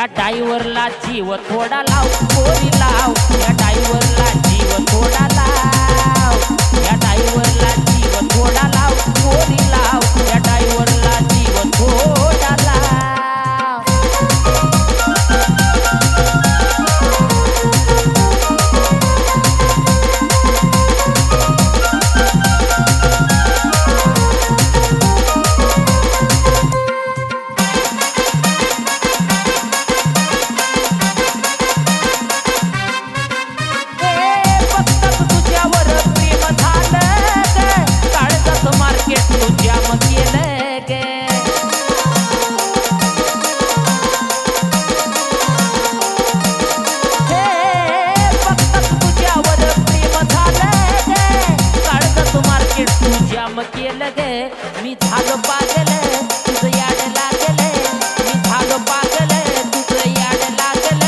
या ड्रायव्हरला जीव थोडा लाव पोरी लाव, या ड्रायव्हरला जीव थोडा लाव, या ड्रायव्हरला जीव थोडा लाव पोरी लाव, या ड्रायव्हरला जीव थोडा लाव. मी झालो पागल तुझं याड लागल, मी झालो पागल तुझं याड लागल,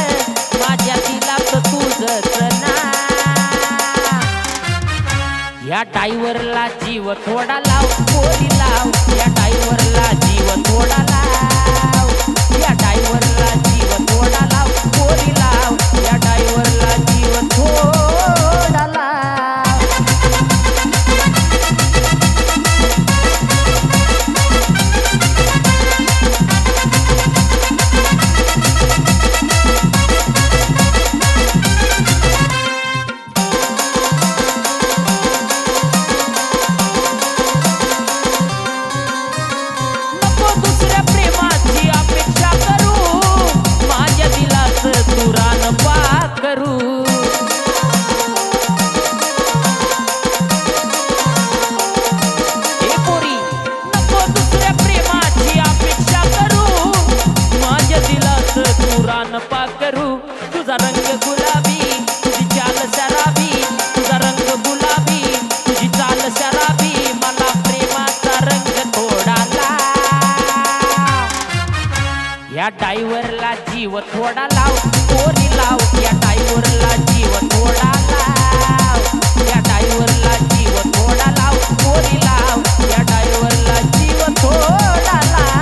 माझ्या दिलात तुझंच ना. या ड्रायव्हरला जीव थोडा लाव पोरी लाव, या ड्रायव्हरला जीव थोडा लाव, या ड्रायव्हरला जीव थोडा लाव पोरी लाव, या ड्रायव्हरला जीव थोडा लाव. तुझा रंग गुलाबी तुझी चाल शराबी, तुझा रंग गुलाबी तुझी चाल शराबी, मला प्रेमाचा रंग थोडा लाव. या ड्रायव्हरला जीव थोडा लाव पोरी लाव, या ड्रायव्हरला जीव थोडा लाव, या ड्रायव्हरला जीव थोडा लाव पोरी लाव, या ड्रायव्हरला जीव थोडा लाव.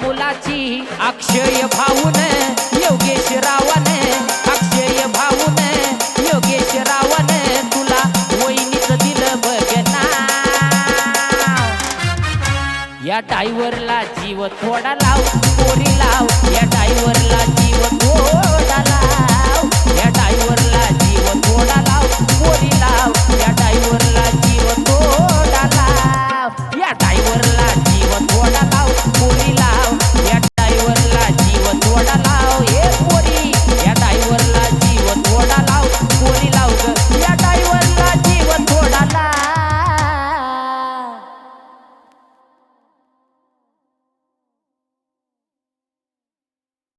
मुलाची अक्षय भाऊन योगेश रावण, अक्षय भाऊन योगेश रावण, तुला वहिनीच दिलं बघना. या ड्रायव्हरला जीव थोडा लाव पोरी लाव, या ड्रायव्हरला